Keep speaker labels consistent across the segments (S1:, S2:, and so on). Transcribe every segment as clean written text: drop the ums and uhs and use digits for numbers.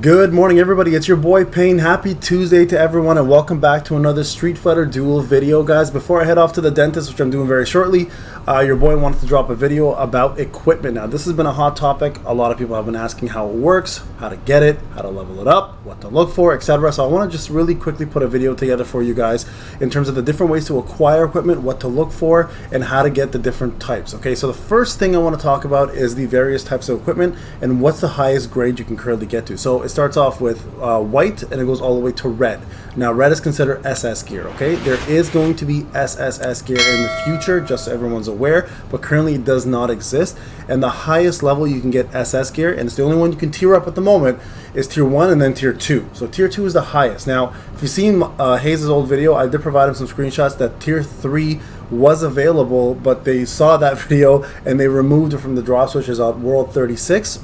S1: Good morning, everybody. It's your boy Payne. Happy Tuesday to everyone, and welcome back to another Street Fighter Duel video, guys. Before I head off to the dentist, which I'm doing very shortly, your boy wanted to drop a video about equipment. Now, this has been a hot topic. A lot of people have been asking how it works, how to get it, how to level it up, what to look for, etc. So I want to just really quickly put a video together for you guys in terms of the different ways to acquire equipment, what to look for, and how to get the different types. Okay, so the first thing I want to talk about is the various types of equipment and what's the highest grade you can currently get to. So it starts off with white and it goes all the way to red. Now, red is considered SS gear. Okay, there is going to be SSS gear in the future, just so everyone's aware, but currently it does not exist. And the highest level you can get SS gear, and it's the only one you can tier up at the moment, is tier 1 and then tier 2. So tier 2 is the highest. Now, if you've seen Hayes' old video, I did provide him some screenshots that tier 3 was available, but they saw that video and they removed it from the drops, which is on World 36.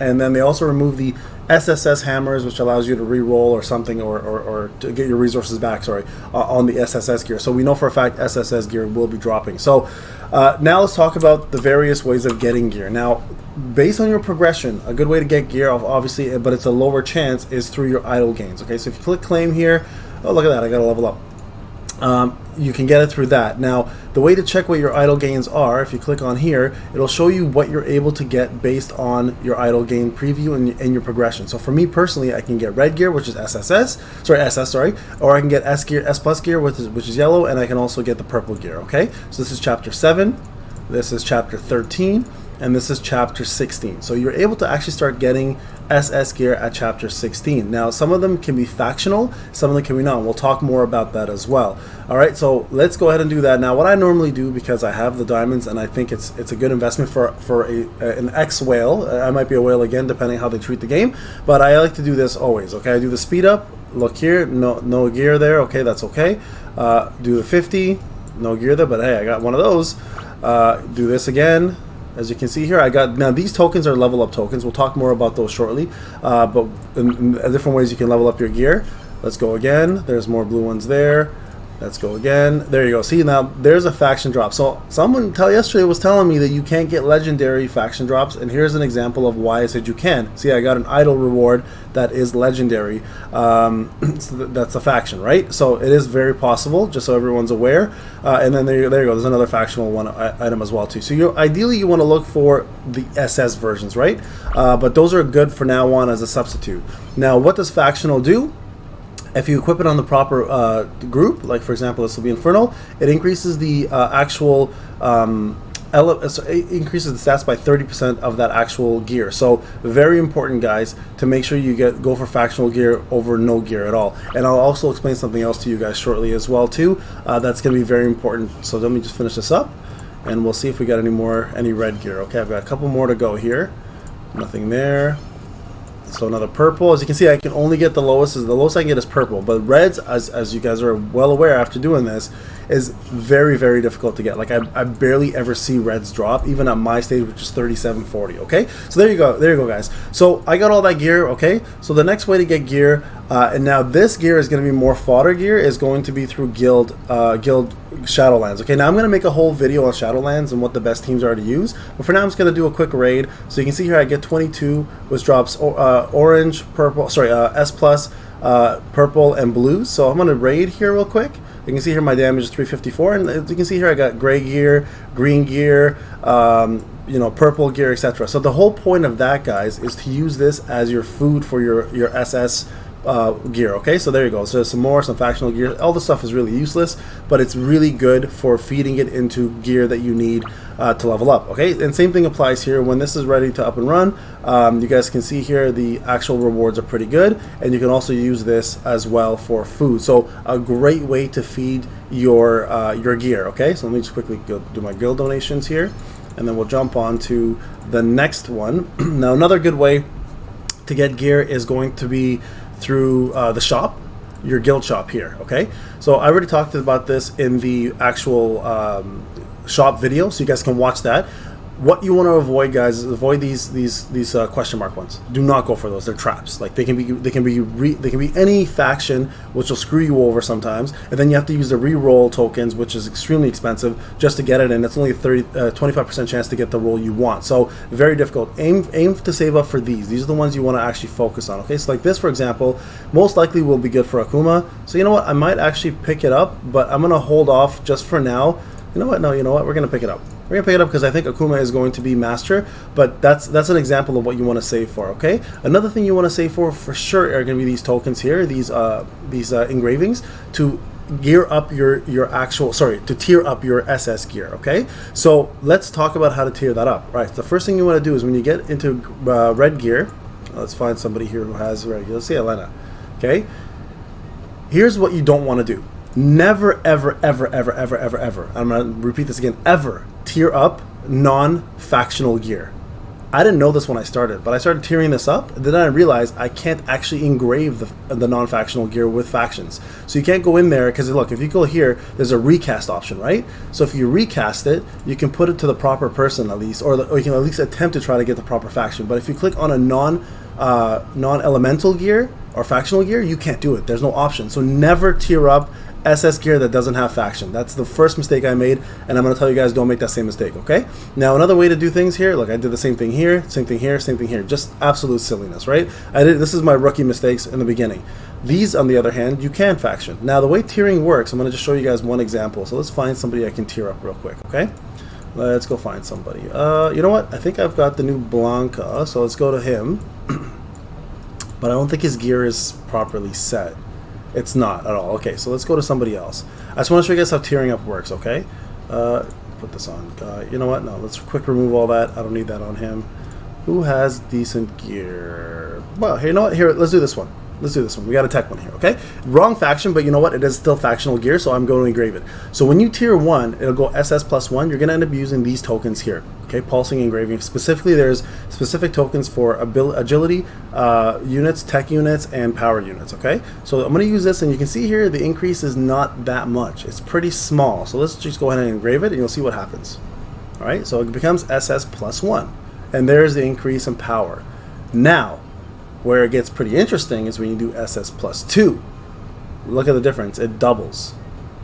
S1: And then they also removed the SSS hammers, which allows you to re-roll or something, or to get your resources back, on the SSS gear. So we know for a fact SSS gear will be dropping. So now let's talk about the various ways of getting gear. Now, based on your progression, a good way to get gear, obviously, but it's a lower chance, is through your idle gains. Okay, so if you click claim here, oh, look at that, I got to level up. You can get it through that. Now, the way to check what your idle gains are, if you click on here, it'll show you what you're able to get based on your idle gain preview and your progression. So for me personally, I can get red gear, which is SS, or I can get S gear, S plus gear, which is yellow, and I can also get the purple gear. Okay, so this is chapter 7, this is chapter 13, and this is chapter 16. So you're able to actually start getting SS gear at chapter 16. Now, some of them can be factional, some of them can be not. We'll talk more about that as well. All right, so let's go ahead and do that. Now, what I normally do, because I have the diamonds and I think it's a good investment for an ex-whale. I might be a whale again, depending how they treat the game, but I like to do this always. Okay, I do the speed up. Look here, no gear there. Okay, that's okay. Do the 50, no gear there, but hey, I got one of those. Do this again. As you can see here, now these tokens are level up tokens. We'll talk more about those shortly, but in different ways you can level up your gear. Let's go again. There's more blue ones there. Let's go again. There you go. See, now there's a faction drop. So someone yesterday was telling me that you can't get legendary faction drops, and here's an example of why I said you can. See, I got an idle reward that is legendary. So that's a faction, right? So it is very possible, just so everyone's aware. And then there you go. There's another factional one item as well too. So ideally you want to look for the SS versions, right? But those are good for now on as a substitute. Now, what does factional do? If you equip it on the proper group, like for example, this will be Infernal, it increases the actual increases the stats by 30% of that actual gear. So very important, guys, to make sure you go for factional gear over no gear at all. And I'll also explain something else to you guys shortly as well too. That's going to be very important. So let me just finish this up, and we'll see if we got any red gear. Okay, I've got a couple more to go here. Nothing there. So another purple. As you can see, I can only get the lowest. The lowest I can get is purple. But reds, as you guys are well aware after doing this, is very, very difficult to get. Like I barely ever see reds drop, even at my stage, which is 3740. Okay, so there you go, guys. So I got all that gear. Okay, so the next way to get gear, and now this gear is going to be more fodder gear, is going to be through guild Shadowlands. Okay, now I'm going to make a whole video on Shadowlands and what the best teams are to use, but for now I'm just going to do a quick raid. So you can see here I get 22, which drops orange, purple, S plus, purple, and blue. So I'm going to raid here real quick. You can see here my damage is 354, and as you can see here I got gray gear, green gear, purple gear, etc. So the whole point of that, guys, is to use this as your food for your SS gear. Okay, so there you go. So some factional gear. All this stuff is really useless, but it's really good for feeding it into gear that you need to level up. Okay, and same thing applies here. When this is ready to up and run, you guys can see here the actual rewards are pretty good, and you can also use this as well for food. So a great way to feed your gear. Okay, so let me just quickly go do my guild donations here, and then we'll jump on to the next one. Now, another good way to get gear is going to be through the shop, your guild shop here. Okay, so I already talked about this in the actual shop video, so you guys can watch that. What you want to avoid, guys, is avoid these question mark ones. Do not go for those. They're traps. Like they can be any faction, which will screw you over sometimes, and then you have to use the re-roll tokens, which is extremely expensive just to get it, and it's only a 25% chance to get the roll you want. So very difficult. Aim to save up for these. These are the ones you want to actually focus on. Okay, so like this, for example, most likely will be good for Akuma. So you know what? I might actually pick it up, but I'm gonna hold off just for now. You know what? No, you know what? We're gonna pick it up. We're gonna pick it up because I think Akuma is going to be master, but that's an example of what you want to save for. Okay. Another thing you want to save for sure are going to be these tokens here, these engravings to gear up your actual, to tier up your SS gear. Okay. So let's talk about how to tier that up. Right. The first thing you want to do is when you get into red gear, let's find somebody here who has red gear. Let's see Elena. Okay. Here's what you don't want to do. Never, ever, ever, ever, ever, ever, ever. I'm going to repeat this again. Ever tier up non-factional gear. I didn't know this when I started, but I started tiering this up, and then I realized I can't actually engrave the non-factional gear with factions. So you can't go in there, because look, if you go here, there's a recast option, right? So if you recast it, you can put it to the proper person at least, or you can at least attempt to try to get the proper faction. But if you click on a non-elemental gear or factional gear, you can't do it. There's no option. So never tier up SS gear that doesn't have faction. That's the first mistake I made, and I'm going to tell you guys don't make that same mistake, okay? Now, another way to do things here, look, I did the same thing here, same thing here, same thing here. Just absolute silliness, right? This is my rookie mistakes in the beginning. These, on the other hand, you can faction. Now, the way tiering works, I'm going to just show you guys one example. So let's find somebody I can tier up real quick, okay? Let's go find somebody. You know what? I think I've got the new Blanca, so let's go to him. But I don't think his gear is properly set. It's not at all. Okay, so let's go to somebody else. I just want to show you guys how tiering up works, okay? Put this on. You know what? No, let's quick remove all that. I don't need that on him. Who has decent gear? Well, here, you know what? Here, let's do this one. Let's do this one. We got a tech one here, okay? Wrong faction, but you know what? It is still factional gear, so I'm going to engrave it. So when you tier 1, it'll go SS plus 1. You're going to end up using these tokens here, okay? Pulsing engraving. Specifically, there's specific tokens for agility units, tech units, and power units, okay? So I'm going to use this, and you can see here the increase is not that much. It's pretty small. So let's just go ahead and engrave it, and you'll see what happens. All right? So it becomes SS plus 1. And there's the increase in power. Now, where it gets pretty interesting is when you do SS plus 2. Look at the difference. It doubles.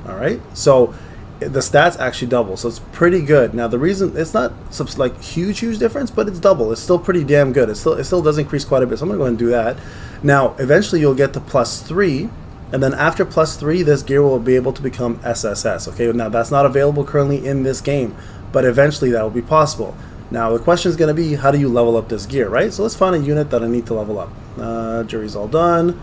S1: All right? So the stats actually double. So it's pretty good. Now, the reason it's not like huge difference, but it's double. It's still pretty damn good. It still does increase quite a bit. So I'm going to go ahead and do that. Now, eventually you'll get to plus 3. And then after plus 3, this gear will be able to become SSS. Okay? Now, that's not available currently in this game, but eventually that will be possible. Now the question is going to be, how do you level up this gear, right? So let's find a unit that I need to level up. Jury's all done.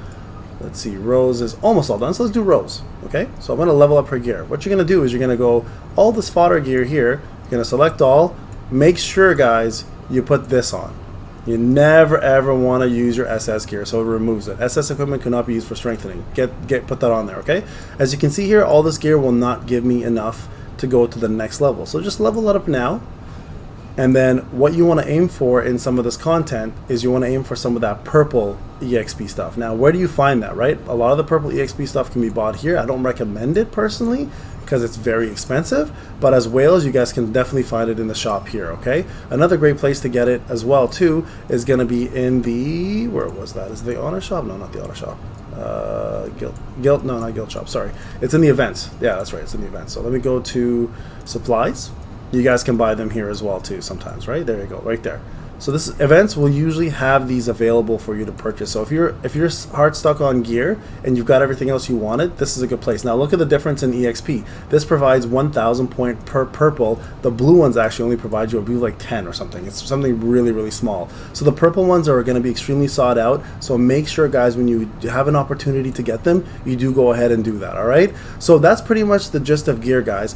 S1: Let's see, Rose is almost all done, so let's do Rose, okay? So I'm going to level up her gear. What you're going to do is you're going to go, all this fodder gear here, you're going to select all. Make sure, guys, you put this on. You never ever want to use your SS gear, so it removes it. SS equipment cannot be used for strengthening. Put that on there, okay? As you can see here, all this gear will not give me enough to go to the next level. So just level it up now. And then what you want to aim for in some of this content is you want to aim for some of that purple EXP stuff. Now, where do you find that, right? A lot of the purple EXP stuff can be bought here. I don't recommend it personally because it's very expensive, but as whales, you guys can definitely find it in the shop here, okay? Another great place to get it as well, too, is going to be in the, where was that? Is it the honor shop? No, not the honor shop. Guild, no, not guild shop, sorry. It's in the events. Yeah, that's right, it's in the events. So let me go to supplies. You guys can buy them here as well too sometimes, right? There you go, right there. So this events will usually have these available for you to purchase. So if you're hard stuck on gear and you've got everything else you wanted, this is a good place. Now look at the difference in EXP. This provides 1,000 point per purple. The blue ones actually only provide you, I believe, like 10 or something. It's something really, really small. So the purple ones are going to be extremely sought out. So make sure, guys, when you have an opportunity to get them, you do go ahead and do that. All right. So that's pretty much the gist of gear, guys.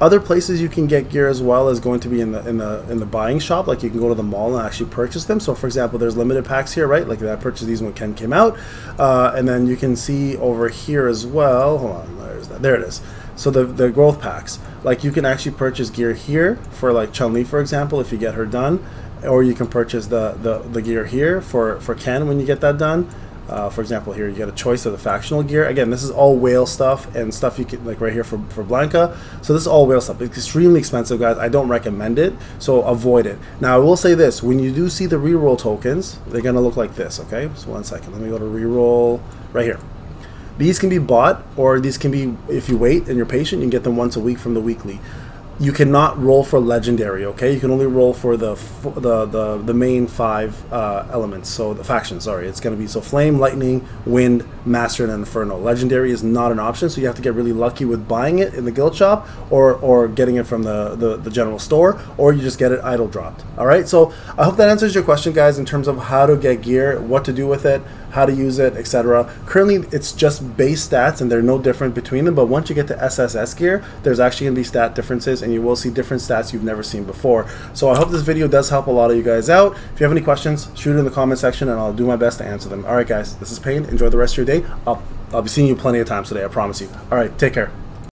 S1: Other places you can get gear as well is going to be in the buying shop. Like you can go to the mall and actually purchase them. So for example, there's limited packs here, right? Like I purchased these when Ken came out, and then you can see over here as well. Hold on, there it is. So the growth packs, like you can actually purchase gear here for like Chun-Li, for example, if you get her done, or you can purchase the gear here for Ken when you get that done. For example, here you get a choice of the factional gear. Again, this is all whale stuff and stuff you can, like right here for Blanca. So this is all whale stuff. It's extremely expensive, guys. I don't recommend it, so avoid it. Now, I will say this. When you do see the reroll tokens, they're going to look like this, okay? So 1 second. Let me go to reroll right here. These can be bought, or these can be, if you wait and you're patient, you can get them once a week from the weekly. You cannot roll for legendary, okay? You can only roll for the main 5 elements. So the factions, sorry, it's going to be flame, lightning, wind, master, and inferno. Legendary is not an option, so you have to get really lucky with buying it in the guild shop, or getting it from the general store, or you just get it idle dropped. All right, so I hope that answers your question, guys, in terms of how to get gear, what to do with it, how to use it, etc. Currently, it's just base stats, and they're no different between them. But once you get to SSS gear, there's actually going to be stat differences, and you will see different stats you've never seen before. So I hope this video does help a lot of you guys out. If you have any questions, shoot it in the comment section, and I'll do my best to answer them. All right, guys, this is Payne. Enjoy the rest of your day. I'll be seeing you plenty of times today, I promise you. All right, take care.